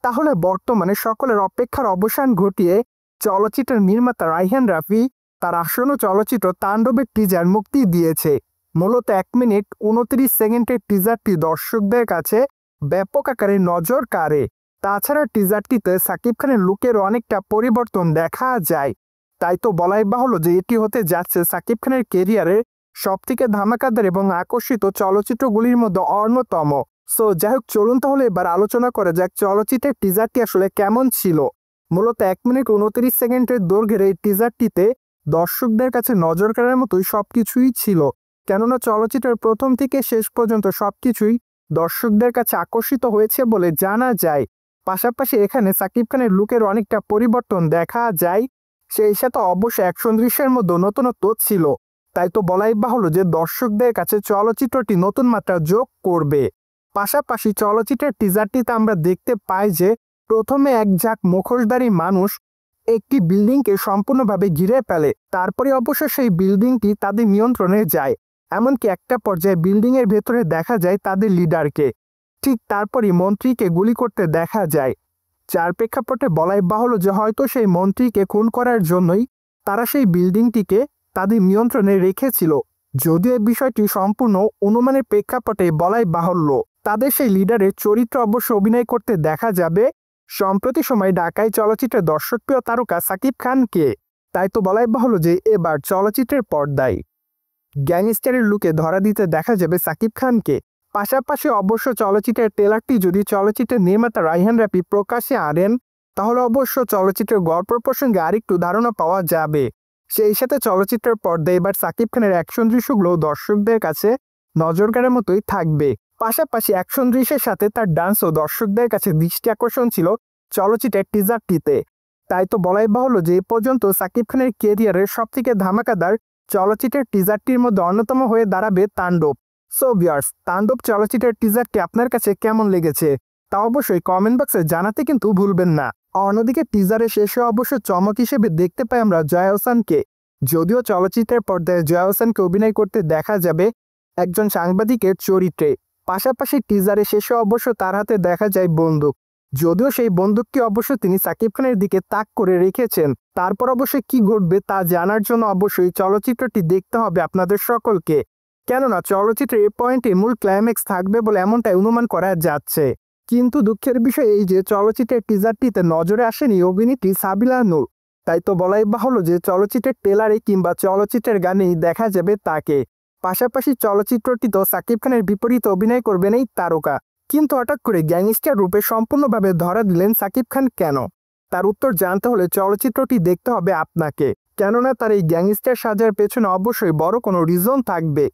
তাহলে বর্তমানে সকলের অপেক্ষার অবসান ঘটিয়ে চলচ্চিত্রের নির্মাতা রায়হান রাফি তার আসন্ন চলচ্চিত্র তাণ্ডবের টিজার মুক্তি দিয়েছে। মূলত 1 মিনিট 29 সেকেন্ডের টিজারটি দর্শকদের কাছে ব্যাপক আকারে নজর কাড়ে। তাছাড়া টিজারটিতে সাকিব খানের লুকের অনেকটা পরিবর্তন দেখা যায়। তাই তো বলাই বাহুল্য যে এটি হতে যাচ্ছে সাকিব খানের কেরিয়ারের সবথেকে ধামাকাদার এবং আকর্ষিত চলচ্চিত্রগুলির মধ্যে অন্যতম। সো যাই হোক, চলুন তাহলে এবার আলোচনা করা যাক চলচ্চিত্রের টিজারটি আসলে কেমন ছিল। মূলত 1 মিনিট 29 সেকেন্ডের দৈর্ঘ্যের এই টিজারটিতে দর্শকদের কাছে নজর কাড়ার মতোই সবকিছুই ছিল। কেননা চলচ্চিত্রের প্রথম থেকে শেষ পর্যন্ত সবকিছুই দর্শকদের কাছে আকর্ষিত হয়েছে বলে জানা যায়। পাশাপাশি এখানে সাকিব খানের লুকের অনেকটা পরিবর্তন দেখা যায়। সেই সাথে অবশ্যই অ্যাকশন দৃশ্যের মধ্যে নতুনত্ব ছিল। তাই তো বলাই বাহুল্য যে দর্শকদের কাছে চলচ্চিত্রটি নতুন মাত্রা যোগ করবে। পাশাপাশি চলচ্চিত্রের টিজারটিতে আমরা দেখতে পাই যে প্রথমে এক ঝাঁক মুখোশধারী মানুষ একটি বিল্ডিংকে সম্পূর্ণভাবে ঘিরে ফেলে। তারপরে অবশ্য সেই বিল্ডিংটি তাদের নিয়ন্ত্রণে যায়। এমনকি একটা পর্যায়ে বিল্ডিংয়ের ভেতরে দেখা যায় তাদের লিডারকে। ঠিক তারপরই মন্ত্রীকে গুলি করতে দেখা যায়। যার প্রেক্ষাপটে বলাই বাহুল্য যে হয়তো সেই মন্ত্রীকে খুন করার জন্যই তারা সেই বিল্ডিংটিকে তাদের নিয়ন্ত্রণে রেখেছিল। যদিও এই বিষয়টি সম্পূর্ণ অনুমানের প্রেক্ষাপটে বলাই বাহুল্য। তাদের সেই লিডারের চরিত্র অবশ্য অভিনয় করতে দেখা যাবে সম্প্রতি সময় ঢাকায় চলচ্চিত্রের দর্শকপ্রিয় তারকা সাকিব খানকে। তাই তো বলাই বাহুল্য যে এবার চলচ্চিত্রের পর্দায় গ্যাংস্টারের লুকে ধরা দিতে দেখা যাবে সাকিব খানকে। পাশাপাশি অবশ্য চলচ্চিত্রের ট্রেলারটি যদি চলচ্চিত্রের নির্মাতা রায়হান রাফি প্রকাশ্যে আনেন তাহলে অবশ্য চলচ্চিত্রের গল্প প্রসঙ্গে আরেকটু ধারণা পাওয়া যাবে। সেই সাথে চলচ্চিত্রের পর্দায় এবার সাকিব খানের অ্যাকশন দৃশ্যগুলো দর্শকদের কাছে নজর কাড়ার মতোই থাকবে। পাশাপাশি অ্যাকশন দৃশ্যের সাথে তার ডান্সও দর্শকদের কাছে দৃষ্টি আকর্ষণ ছিল চলচ্চিত্রের টিজারটিতে। তাই তো বলাই বাহুল্য যে এ পর্যন্ত সাকিব খানের কেরিয়ারের সবথেকে ধামাকাদার চলচ্চিত্রের টিজারটির মধ্যে অন্যতম হয়ে দাঁড়াবে তাণ্ডব। সো ভিউয়ার্স, তাণ্ডব চলচ্চিত্রের টিজারটি আপনার কাছে কেমন লেগেছে তা অবশ্যই কমেন্ট বক্সে জানাতে কিন্তু ভুলবেন না। অন্যদিকে টিজারের শেষে অবশ্য চমক হিসেবে দেখতে পাই আমরা জয়া হোসেনকে। যদিও চলচ্চিত্রের পর্দায় জয়া হোসেনকে অভিনয় করতে দেখা যাবে একজন সাংবাদিকের চরিত্রে। পাশাপাশি টিজারের শেষে অবশ্য তার হাতে দেখা যায় বন্দুক। যদিও সেই বন্দুকটি অবশ্য তিনি সাকিব খানের দিকে তাক করে রেখেছেন। তারপর অবশ্যই কি ঘটবে তা জানার জন্য অবশ্যই চলচ্চিত্রটি দেখতে হবে আপনাদের সকলকে। কেননা চলচ্চিত্রের এ পয়েন্টে মূল ক্লাইম্যাক্স থাকবে বলে এমনটাই অনুমান করা যাচ্ছে। কিন্তু দুঃখের বিষয় এই যে চলচ্চিত্রের টিজারটিতে নজরে আসেনি অভিনেত্রী সাবিলা নূর। তাই তো বলাই বাহুল্য যে চলচ্চিত্রের ট্রেলারে কিংবা চলচ্চিত্রের গানেই দেখা যাবে তাকে। পাশাপাশি চলচ্চিত্রটিতেও সাকিব খানের বিপরীতে অভিনয় করবেন এই তারকা। কিন্তু হঠাৎ করে গ্যাংস্টার রূপে সম্পূর্ণভাবে ধরা দিলেন সাকিব খান কেন? তার উত্তর জানতে হলে চলচ্চিত্রটি দেখতে হবে আপনাকে। কেননা তার এই গ্যাংস্টার সাজার পেছনে অবশ্যই বড় কোনো রিজন থাকবে।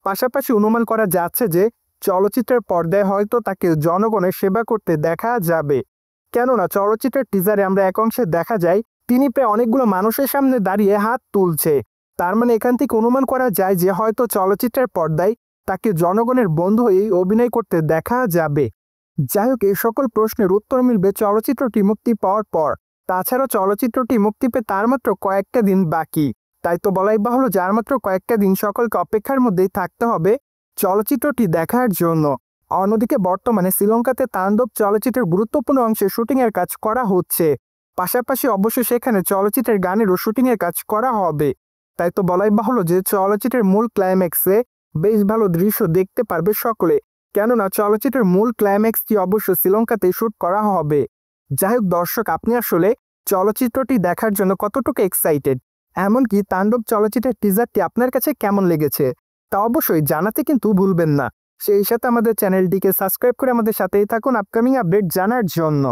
পাশাপাশি অনুমান করা যাচ্ছে যে চলচ্চিত্রের পর্দায় হয়তো তাকে জনগণের সেবা করতে দেখা যাবে। কেননা চলচ্চিত্রের টিজারে আমরা এক অংশে দেখা যায় তিনি প্রায় অনেকগুলো মানুষের সামনে দাঁড়িয়ে হাত তুলছে। তার মানে এখান থেকে অনুমান করা যায় যে হয়তো চলচ্চিত্রের পর্দায় তাকে জনগণের বন্ধু হয়েই অভিনয় করতে দেখা যাবে। যাই হোক, এই সকল প্রশ্নের উত্তর মিলবে চলচ্চিত্রটি মুক্তি পাওয়ার পর। তাছাড়া চলচ্চিত্রটি মুক্তি পেতে আর মাত্র কয়েকটা দিন বাকি। তাই তো বলাই বাহুল্য যার মাত্র কয়েকটা দিন সকলকে অপেক্ষার মধ্যেই থাকতে হবে চলচ্চিত্রটি দেখার জন্য। অন্যদিকে বর্তমানে শ্রীলঙ্কাতে তাণ্ডব চলচ্চিত্রের গুরুত্বপূর্ণ অংশে শুটিংয়ের কাজ করা হচ্ছে। পাশাপাশি অবশ্যই সেখানে চলচ্চিত্রের গানেরও শুটিংয়ের কাজ করা হবে। তাই তো বলাই বাহুল্য যে চলচ্চিত্রের মূল ক্লাইম্যাক্সে বেশ ভালো দৃশ্য দেখতে পারবে সকলে। কেননা চলচ্চিত্রের মূল ক্লাইম্যাক্সটি অবশ্য শ্রীলঙ্কাতে শুট করা হবে। যাই হোক দর্শক, আপনি আসলে চলচ্চিত্রটি দেখার জন্য কতটুকু এক্সাইটেড, এমনকি তাণ্ডব চলচ্চিত্রের টিজারটি আপনার কাছে কেমন লেগেছে তা অবশ্যই জানাতে কিন্তু ভুলবেন না। সেই সাথে আমাদের চ্যানেলটিকে সাবস্ক্রাইব করে আমাদের সাথেই থাকুন আপকামিং আপডেট জানার জন্য।